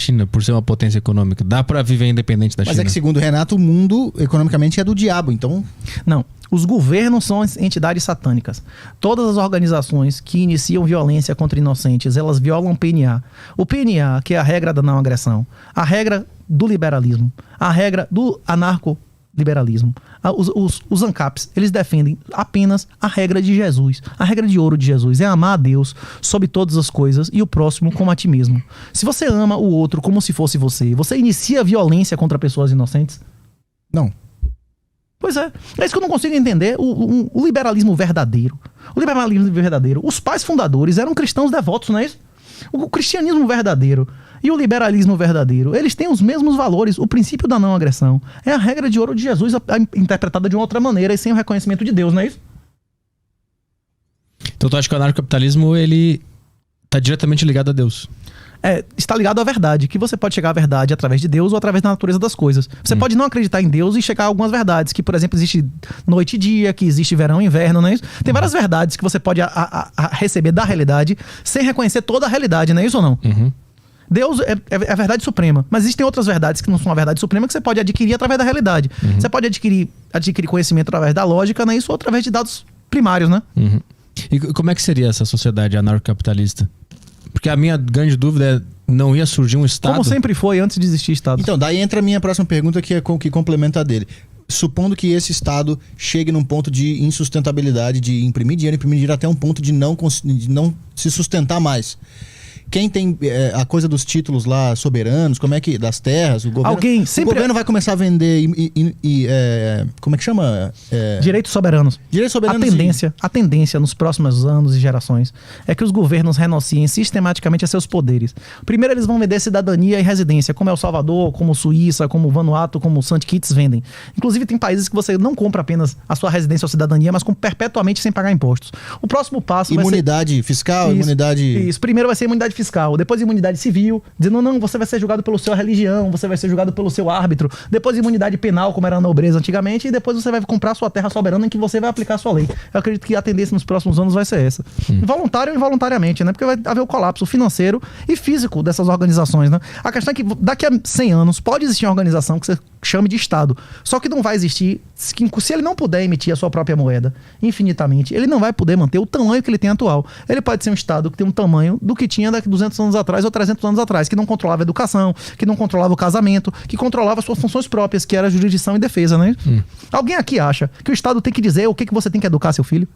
China, por ser uma potência econômica? Dá pra viver independente da China? Mas é que, segundo o Renato, o mundo economicamente é do diabo, então... Não. Os governos são entidades satânicas. Todas as organizações que iniciam violência contra inocentes, elas violam o PNA. O PNA, que é a regra da não agressão, a regra do liberalismo, a regra do anarco-liberalismo. Os ANCAPs, eles defendem apenas a regra de Jesus. A regra de ouro de Jesus é amar a Deus sobre todas as coisas e o próximo como a ti mesmo. Se você ama o outro como se fosse você inicia violência contra pessoas inocentes? Não. Pois é. É isso que eu não consigo entender. O liberalismo verdadeiro. O liberalismo verdadeiro. Os pais fundadores eram cristãos devotos, não é isso? O cristianismo verdadeiro e o liberalismo verdadeiro, eles têm os mesmos valores. O princípio da não agressão é a regra de ouro de Jesus interpretada de uma outra maneira e sem o reconhecimento de Deus, não é isso? Então tu acha que o anarcocapitalismo, ele tá diretamente ligado a Deus? Está ligado à verdade, que você pode chegar à verdade através de Deus ou através da natureza das coisas. Você pode não acreditar em Deus e chegar a algumas verdades, que, por exemplo, existe noite e dia, que existe verão e inverno, não é isso? Tem várias verdades que você pode receber da realidade sem reconhecer toda a realidade, não é isso ou não? Deus é a verdade suprema, mas existem outras verdades que não são a verdade suprema que você pode adquirir através da realidade. Você pode adquirir conhecimento através da lógica, não é isso? Ou através de dados primários, né? E como é que seria essa sociedade anarcocapitalista? Porque a minha grande dúvida é, não ia surgir um Estado... Como sempre foi antes de existir Estado. Então, daí entra a minha próxima pergunta, que complementa a dele. Supondo que esse Estado chegue num ponto de insustentabilidade, de imprimir dinheiro até um ponto de não se sustentar mais. Quem tem a coisa dos títulos lá soberanos, como é que... das terras, o governo... O governo vai começar a vender como é que chama? Direitos soberanos. Direitos soberanos. A tendência nos próximos anos e gerações é que os governos renunciem sistematicamente a seus poderes. Primeiro eles vão vender cidadania e residência, como El Salvador, como Suíça, como Vanuatu, como St. Kitts vendem. Inclusive tem países que você não compra apenas a sua residência ou cidadania, mas perpetuamente sem pagar impostos. O próximo passo imunidade fiscal, imunidade... Isso, primeiro vai ser imunidade fiscal, depois imunidade civil, dizendo não, você vai ser julgado pela sua religião, você vai ser julgado pelo seu árbitro, depois imunidade penal, como era a nobreza antigamente, e depois você vai comprar sua terra soberana em que você vai aplicar a sua lei. Eu acredito que a tendência nos próximos anos vai ser essa. Voluntário ou involuntariamente, né? Porque vai haver o colapso financeiro e físico dessas organizações, né? A questão é que daqui a 100 anos pode existir uma organização que você chame de Estado, só que não vai existir, se ele não puder emitir a sua própria moeda infinitamente, ele não vai poder manter o tamanho que ele tem atual. Ele pode ser um Estado que tem um tamanho do que tinha daqui 200 anos atrás ou 300 anos atrás, que não controlava a educação, que não controlava o casamento, que controlava suas funções próprias, que era jurisdição e defesa, né? Alguém aqui acha que o Estado tem que dizer o que você tem que educar seu filho?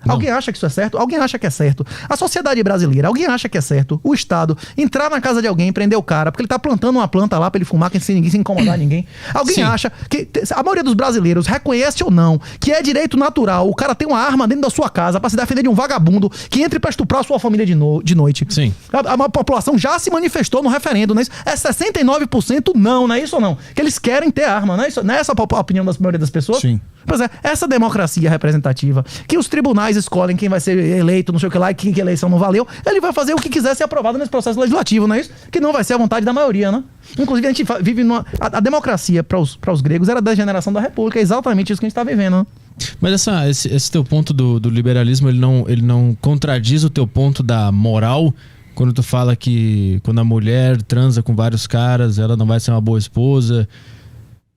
Não. Alguém acha que isso é certo? Alguém acha que é certo? A sociedade brasileira, alguém acha que é certo? O Estado entrar na casa de alguém, prender o cara, porque ele tá plantando uma planta lá pra ele fumar, sem ninguém se incomodar ninguém. Alguém acha que... A maioria dos brasileiros reconhece ou não que é direito natural o cara ter uma arma dentro da sua casa pra se defender de um vagabundo que entre pra estuprar a sua família de noite. Sim. A população já se manifestou no referendo, não é isso? É 69% não é isso ou não? Que eles querem ter arma, não é isso? Não é essa a opinião da maioria das pessoas? Sim. Pois é, essa democracia representativa, que os tribunais escolhem quem vai ser eleito, não sei o que lá, e que eleição não valeu, ele vai fazer o que quiser ser aprovado nesse processo legislativo, não é isso? Que não vai ser a vontade da maioria, né? Inclusive, a gente vive numa... A democracia para os gregos era a degeneração da república, é exatamente isso que a gente está vivendo, né? Mas esse teu ponto do liberalismo, ele não contradiz o teu ponto da moral, quando tu fala que quando a mulher transa com vários caras, ela não vai ser uma boa esposa...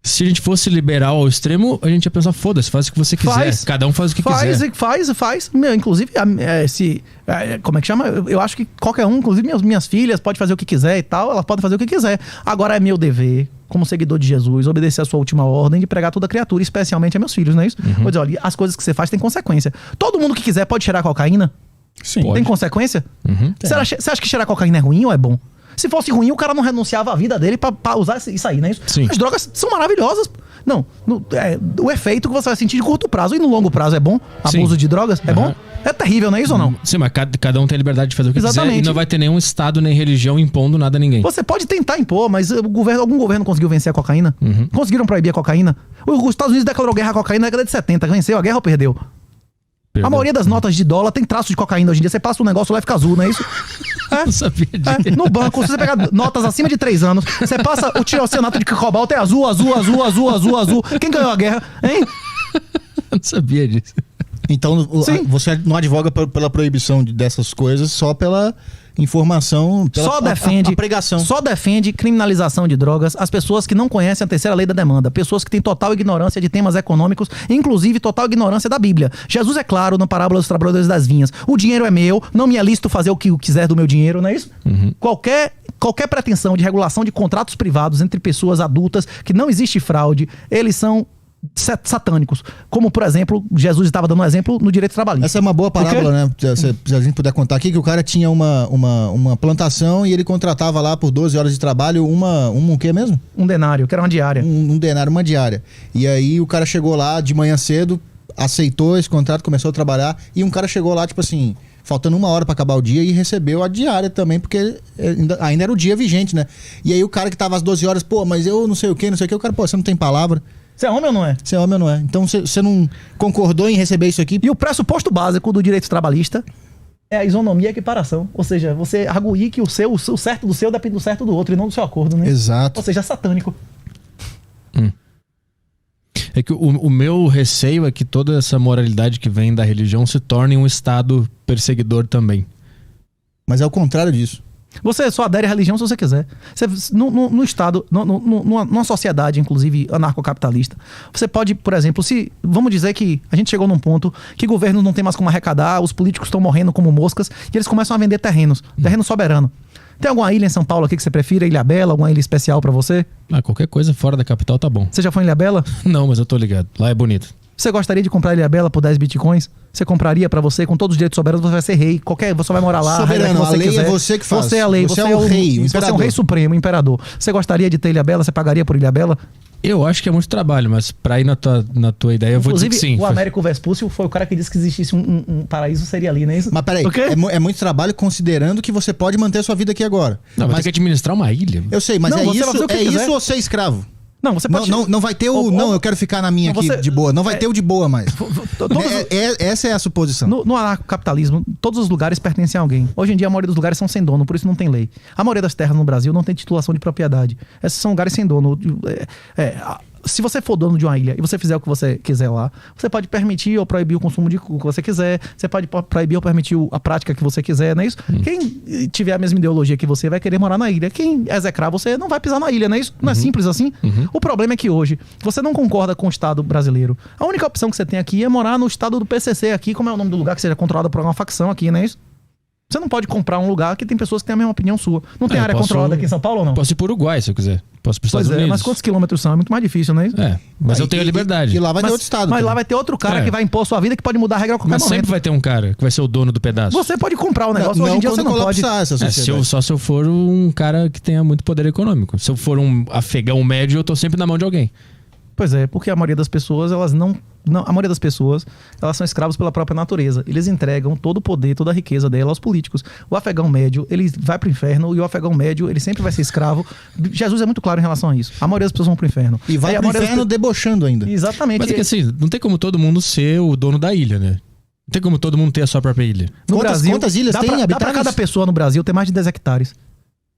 Se a gente fosse liberal ao extremo, a gente ia pensar, foda-se, faz o que você quiser. Cada um faz o que quiser. Faz. Meu, inclusive, como é que chama? Eu acho que qualquer um, inclusive minhas filhas, pode fazer o que quiser e tal, elas podem fazer o que quiser. Agora é meu dever, como seguidor de Jesus, obedecer a sua última ordem de pregar toda criatura, especialmente a meus filhos, não é isso? Vou dizer, olha, as coisas que você faz têm consequência. Todo mundo que quiser pode cheirar cocaína? Sim. Tem consequência? Você acha que cheirar cocaína é ruim ou é bom? Se fosse ruim, o cara não renunciava à vida dele pra usar isso aí, né? Sim. As drogas são maravilhosas. Não, o efeito que você vai sentir de curto prazo e no longo prazo é bom? Abuso de drogas é bom? É terrível, não é isso ou não? Sim, mas cada um tem a liberdade de fazer o que quiser e não vai ter nenhum Estado nem religião impondo nada a ninguém. Você pode tentar impor, mas algum governo conseguiu vencer a cocaína? Conseguiram proibir a cocaína? Os Estados Unidos declarou guerra à cocaína na década de 70. Venceu a guerra ou perdeu? A maioria das notas de dólar tem traço de cocaína hoje em dia. Você passa um negócio lá e fica azul, não é isso? Não sabia disso. No banco, se você pegar notas acima de 3 anos, você passa o tiroceanato de cobalto, é azul. Quem ganhou a guerra, hein? Eu não sabia disso. Então você não advoga pela proibição dessas coisas, só pela informação pela Só defende a pregação. Só defende criminalização de drogas as pessoas que não conhecem a terceira lei da demanda, pessoas que têm total ignorância de temas econômicos, inclusive total ignorância da Bíblia. Jesus é claro na parábola dos trabalhadores das vinhas: o dinheiro é meu, não me é lícito fazer o que eu quiser do meu dinheiro, não é isso? Qualquer pretensão de regulação de contratos privados entre pessoas adultas, que não existe fraude, eles são satânicos. Como, por exemplo, Jesus estava dando um exemplo no direito trabalhista. Essa é uma boa parábola, né? Se a gente puder contar aqui, que o cara tinha uma plantação e ele contratava lá por 12 horas de trabalho o quê mesmo? Um denário, que era uma diária. Um denário, uma diária. E aí o cara chegou lá de manhã cedo, aceitou esse contrato, começou a trabalhar, e um cara chegou lá, tipo assim, faltando 1 hora pra acabar o dia, e recebeu a diária também, porque ainda era o dia vigente, né? E aí o cara que tava às 12 horas, pô, mas eu não sei o que, o cara, pô, você não tem palavra. Você é homem ou não é? Você é homem ou não é? Então você não concordou em receber isso aqui? E o pressuposto básico do direito trabalhista é a isonomia e a equiparação. Ou seja, você arguir que o certo do seu depende do certo do outro e não do seu acordo, né? Exato. Ou seja, é satânico. É que o meu receio é que toda essa moralidade que vem da religião se torne um estado perseguidor também. Mas é o contrário disso. Você só adere à religião se você quiser. No Estado, numa sociedade, inclusive anarcocapitalista, você pode, por exemplo, vamos dizer que a gente chegou num ponto que governos não tem mais como arrecadar, os políticos estão morrendo como moscas, e eles começam a vender terreno soberano. Tem alguma ilha em São Paulo aqui que você prefira? Ilha Bela? Alguma ilha especial pra você? Qualquer coisa fora da capital tá bom. Você já foi em Ilha Bela? Não, mas eu tô ligado. Lá é bonito. Você gostaria de comprar Ilha Bela por 10 bitcoins? Você compraria pra você, com todos os direitos soberanos, você vai ser rei. Você vai morar lá. Soberano, a lei quiser. é você que faz. Você é a lei, você é o rei, o você é imperador. um rei supremo, imperador. Você gostaria de ter Ilha Bela? Você pagaria por Ilha Bela? Eu acho que é muito trabalho, mas pra ir na tua ideia, eu vou dizer que sim. O Américo Vespúcio foi o cara que disse que existisse um paraíso, seria ali, não é isso? Mas peraí, é muito trabalho considerando que você pode manter sua vida aqui agora. Não, mas tem que administrar uma ilha. Eu sei, mas Não, isso ou ser escravo? Não, você pode... Não vai ter não, eu quero ficar na minha aqui de boa. Não vai ter o de boa mais. Essa é a suposição. No anarcocapitalismo, todos os lugares pertencem a alguém. Hoje em dia, a maioria dos lugares são sem dono, por isso não tem lei. A maioria das terras no Brasil não tem titulação de propriedade. Esses são lugares sem dono. Se você for dono de uma ilha e você fizer o que você quiser lá, você pode permitir ou proibir o consumo de o que você quiser, você pode proibir ou permitir a prática que você quiser, não é isso? Quem tiver a mesma ideologia que você vai querer morar na ilha. Quem execrar você não vai pisar na ilha, não é isso? Não é simples assim? O problema é que hoje você não concorda com o Estado brasileiro. A única opção que você tem aqui é morar no estado do PCC aqui, como é o nome do lugar que seja controlado por uma facção aqui, não é isso? Você não pode comprar um lugar que tem pessoas que têm a mesma opinião sua. Não tem área controlada aqui em São Paulo ou não? Posso ir pro Uruguai se eu quiser. Posso ir pros Estados Unidos. Mas quantos quilômetros são? É muito mais difícil, não é isso? Mas eu tenho a liberdade. E lá vai ter outro estado. Mas também. lá vai ter outro cara que vai impor sua vida, que pode mudar a regra a qualquer Mas momento. sempre vai ter um cara que vai ser o dono do pedaço. Você pode comprar o negócio, hoje em dia você não pode. Só se eu for um cara que tenha muito poder econômico. Se eu for um afegão médio, eu tô sempre na mão de alguém. Pois é, porque a maioria das pessoas, a maioria das pessoas, elas são escravos pela própria natureza. Eles entregam todo o poder, toda a riqueza dela aos políticos. O afegão médio, ele vai pro inferno, e o afegão médio, ele sempre vai ser escravo. Jesus é muito claro em relação a isso. A maioria das pessoas vão pro inferno. E vai pro inferno debochando ainda. Exatamente. Mas é que assim, não tem como todo mundo ser o dono da ilha, né? Não tem como todo mundo ter a sua própria ilha. Quantas ilhas tem habitantes? Dá pra cada pessoa no Brasil ter mais de 10 hectares.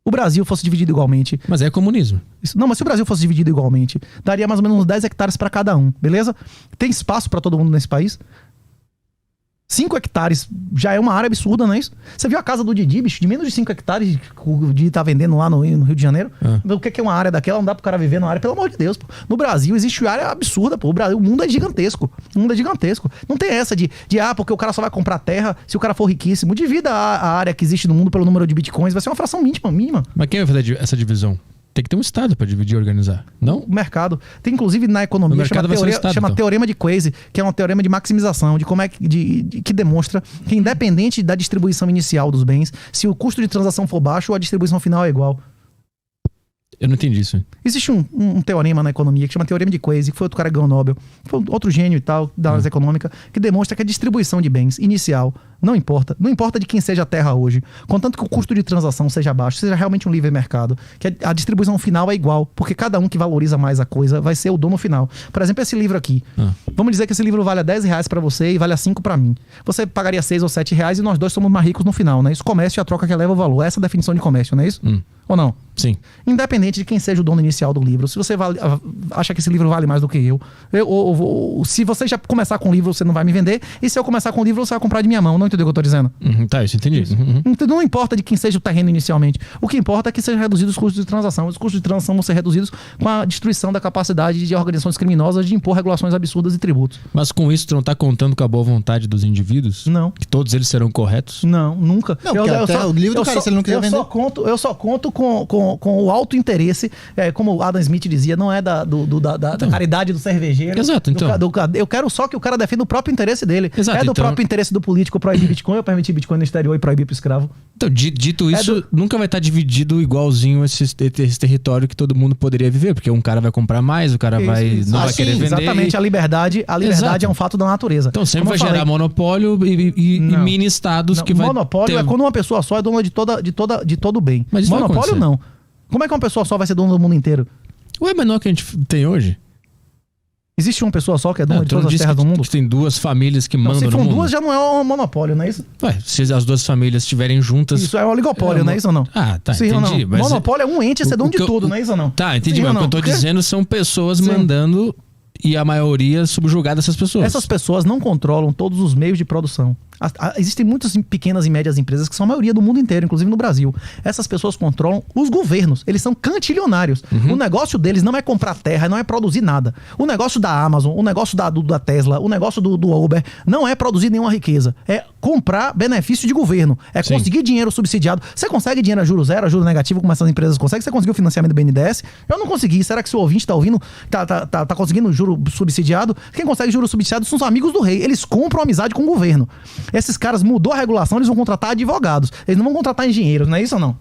O Brasil fosse dividido igualmente... Mas é comunismo. Mas se o Brasil fosse dividido igualmente, daria mais ou menos uns 10 hectares para cada um, beleza? Tem espaço para todo mundo nesse país? 5 hectares já é uma área absurda, não é isso? Você viu a casa do Didi, bicho? De menos de 5 hectares o Didi tá vendendo lá no Rio de Janeiro? O que é uma área daquela? Não dá pro cara viver na área, pelo amor de Deus. Pô. No Brasil existe área absurda, pô. O mundo é gigantesco. O mundo é gigantesco. Não tem essa de porque o cara só vai comprar terra se o cara for riquíssimo. Divida a área que existe no mundo pelo número de bitcoins, vai ser uma fração mínima. Mas quem vai fazer essa divisão? Tem que ter um estado para dividir e organizar, não? O mercado. Tem inclusive na economia, chama teorema de Quasi, que é um teorema de maximização, de como é que demonstra que independente da distribuição inicial dos bens, se o custo de transação for baixo, a distribuição final é igual. Eu não entendi isso. Existe um teorema na economia que chama teorema de Quasi, que foi outro cara que ganhou o Nobel, foi outro gênio e tal, da área econômica, que demonstra que a distribuição de bens inicial não importa de quem seja a terra hoje, contanto que o custo de transação seja baixo, seja realmente um livre mercado, que a distribuição final é igual, porque cada um que valoriza mais a coisa vai ser o dono final. Por exemplo, esse livro aqui. Vamos dizer que esse livro vale R$10 para você e vale a 5 para mim. Você pagaria 6 ou 7 reais e nós dois somos mais ricos no final, né? Isso, comércio é a troca que eleva o valor. Essa é a definição de comércio, não é isso? Ou não? Sim. Independente de quem seja o dono inicial do livro. Se você acha que esse livro vale mais do que eu, se você já começar com o livro, você não vai me vender. E se eu começar com o livro, você vai comprar de minha mão. Não entendeu o que eu tô dizendo? Tá, isso entendi. Então, não importa de quem seja o terreno inicialmente. O que importa é que sejam reduzidos os custos de transação. Os custos de transação vão ser reduzidos com a destruição da capacidade de organizações criminosas de impor regulações absurdas e tributos. Mas com isso, tu não tá contando com a boa vontade dos indivíduos? Não. Que todos eles serão corretos? Não, nunca. Não, porque até o livro do cara, se ele não quiser vender. Eu só conto com o alto interesse, como o Adam Smith dizia, não é da caridade do cervejeiro. Exato, então. Eu quero só que o cara defenda o próprio interesse dele. Exato, do próprio interesse do político proibir Bitcoin ou permitir Bitcoin no exterior e proibir pro escravo. Então, dito isso, nunca vai estar dividido igualzinho esse território que todo mundo poderia viver, porque um cara vai comprar mais, o cara não vai querer vender. Exatamente, a liberdade é um fato da natureza. Então sempre vai gerar monopólio e mini estados que vai monopólio é quando uma pessoa só é dona de todo o bem. Mas monopólio não. Como é que uma pessoa só vai ser dona do mundo inteiro? Ué, mas não é o que a gente tem hoje? Existe uma pessoa só que é dona de todas as terras do mundo? Tem duas famílias que mandam no mundo. Se for duas, já não é um monopólio, não é isso? Ué, se as duas famílias estiverem juntas... Isso é um oligopólio, não é isso ou não? Ah, tá, sim, entendi. Mas monopólio é um ente ser dono de tudo, não é isso ou não? Tá, entendi, mas o que eu tô dizendo são pessoas mandando e a maioria subjugada essas pessoas. Essas pessoas não controlam todos os meios de produção. Existem muitas pequenas e médias empresas que são a maioria do mundo inteiro, inclusive no Brasil. Essas pessoas controlam os governos. Eles são cantilionários. O negócio deles não é comprar terra, não é produzir nada. O negócio da Amazon, o negócio da Tesla, o negócio do Uber não é produzir nenhuma riqueza. É comprar benefício de governo. É conseguir dinheiro subsidiado. Você consegue dinheiro a juro zero, a juro negativo, como essas empresas conseguem? Você conseguiu financiamento do BNDES? Eu não consegui. Será que seu ouvinte tá ouvindo? Tá conseguindo juro subsidiado? Quem consegue juro subsidiado são os amigos do rei. Eles compram amizade com o governo. Esses caras mudou a regulação, eles vão contratar advogados. Eles não vão contratar engenheiros, não é isso ou não?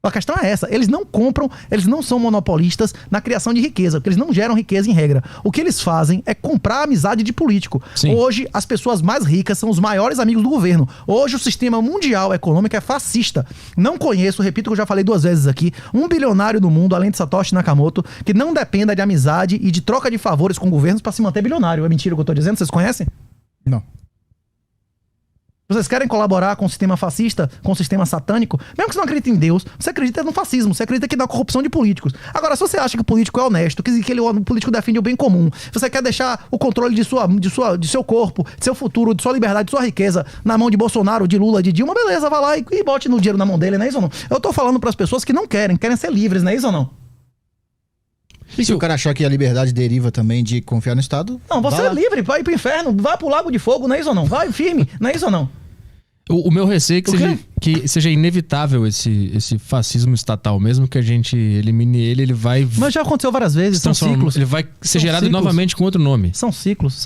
A questão é essa. Eles não compram, eles não são monopolistas na criação de riqueza, porque eles não geram riqueza em regra. O que eles fazem é comprar a amizade de político. Sim. Hoje, as pessoas mais ricas são os maiores amigos do governo. Hoje, o sistema mundial econômico é fascista. Não conheço, repito que eu já falei 2 vezes aqui, um bilionário no mundo, além de Satoshi Nakamoto, que não dependa de amizade e de troca de favores com governos para se manter bilionário. É mentira o que eu tô dizendo? Vocês conhecem? Não. Vocês querem colaborar com o sistema fascista, com o sistema satânico? Mesmo que você não acredite em Deus, você acredita no fascismo, você acredita que na corrupção de políticos. Agora, se você acha que o político é honesto, que o político defende o bem comum, você quer deixar o controle de seu corpo, de seu futuro, de sua liberdade, de sua riqueza na mão de Bolsonaro, de Lula, de Dilma, beleza, vá lá e bote no dinheiro na mão dele, não é isso ou não? Eu tô falando para as pessoas que não querem ser livres, não é isso ou não? E se o cara achar que a liberdade deriva também de confiar no Estado? Não, você é livre, vai pro inferno, vai pro lago de fogo, não é isso ou não? Vai firme, não é isso ou não? O meu receio é que seja inevitável esse fascismo estatal. Mesmo que a gente elimine ele vai... Mas já aconteceu várias vezes, são ciclos. Ele vai ser gerado novamente com outro nome. São ciclos.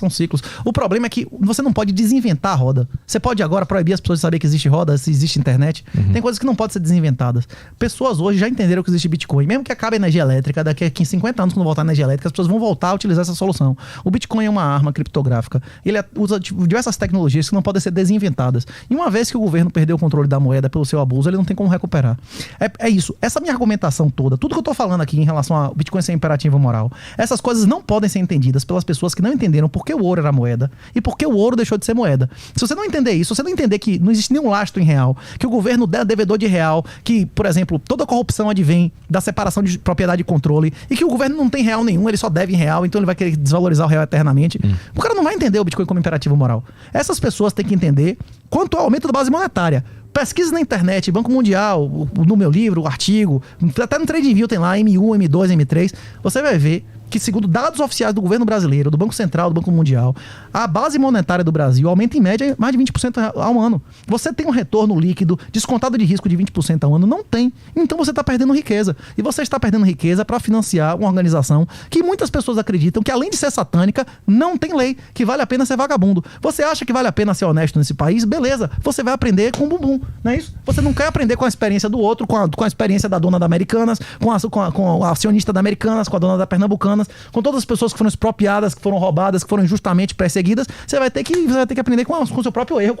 O problema é que você não pode desinventar a roda. Você pode agora proibir as pessoas de saber que existe roda, se existe internet. Tem coisas que não podem ser desinventadas. Pessoas hoje já entenderam que existe Bitcoin. Mesmo que acabe a energia elétrica, daqui a 50 anos, quando voltar a energia elétrica, as pessoas vão voltar a utilizar essa solução. O Bitcoin é uma arma criptográfica. Ele usa diversas tecnologias que não podem ser desinventadas. E uma vez que o governo perdeu o controle da moeda pelo seu abuso, ele não tem como recuperar. É isso. Essa minha argumentação toda, tudo que eu tô falando aqui em relação ao Bitcoin ser imperativo moral, essas coisas não podem ser entendidas pelas pessoas que não entenderam por que o ouro era moeda e por que o ouro deixou de ser moeda. Se você não entender isso, se você não entender que não existe nenhum lastro em real, que o governo é devedor de real, que, por exemplo, toda corrupção advém da separação de propriedade e controle, e que o governo não tem real nenhum, ele só deve em real, então ele vai querer desvalorizar o real eternamente. O cara não vai entender o Bitcoin como imperativo moral. Essas pessoas têm que entender quanto ao aumento da base monetária. Pesquisa na internet, Banco Mundial, no meu livro, o artigo, até no TradingView tem lá, M1, M2, M3, você vai ver que, segundo dados oficiais do governo brasileiro, do Banco Central, do Banco Mundial, a base monetária do Brasil aumenta em média mais de 20% ao ano. Você tem um retorno líquido, descontado de risco de 20% ao ano? Não tem. Então você está perdendo riqueza. E você está perdendo riqueza para financiar uma organização que muitas pessoas acreditam que, além de ser satânica, não tem lei, que vale a pena ser vagabundo. Você acha que vale a pena ser honesto nesse país? Beleza. Você vai aprender com o bumbum, não é isso? Você não quer aprender com a experiência do outro, com a experiência da dona da Americanas, com a acionista da Americanas, com a dona da Pernambucanas, com todas as pessoas que foram expropriadas, que foram roubadas, que foram injustamente perseguidas. Você vai ter que aprender com o seu próprio erro.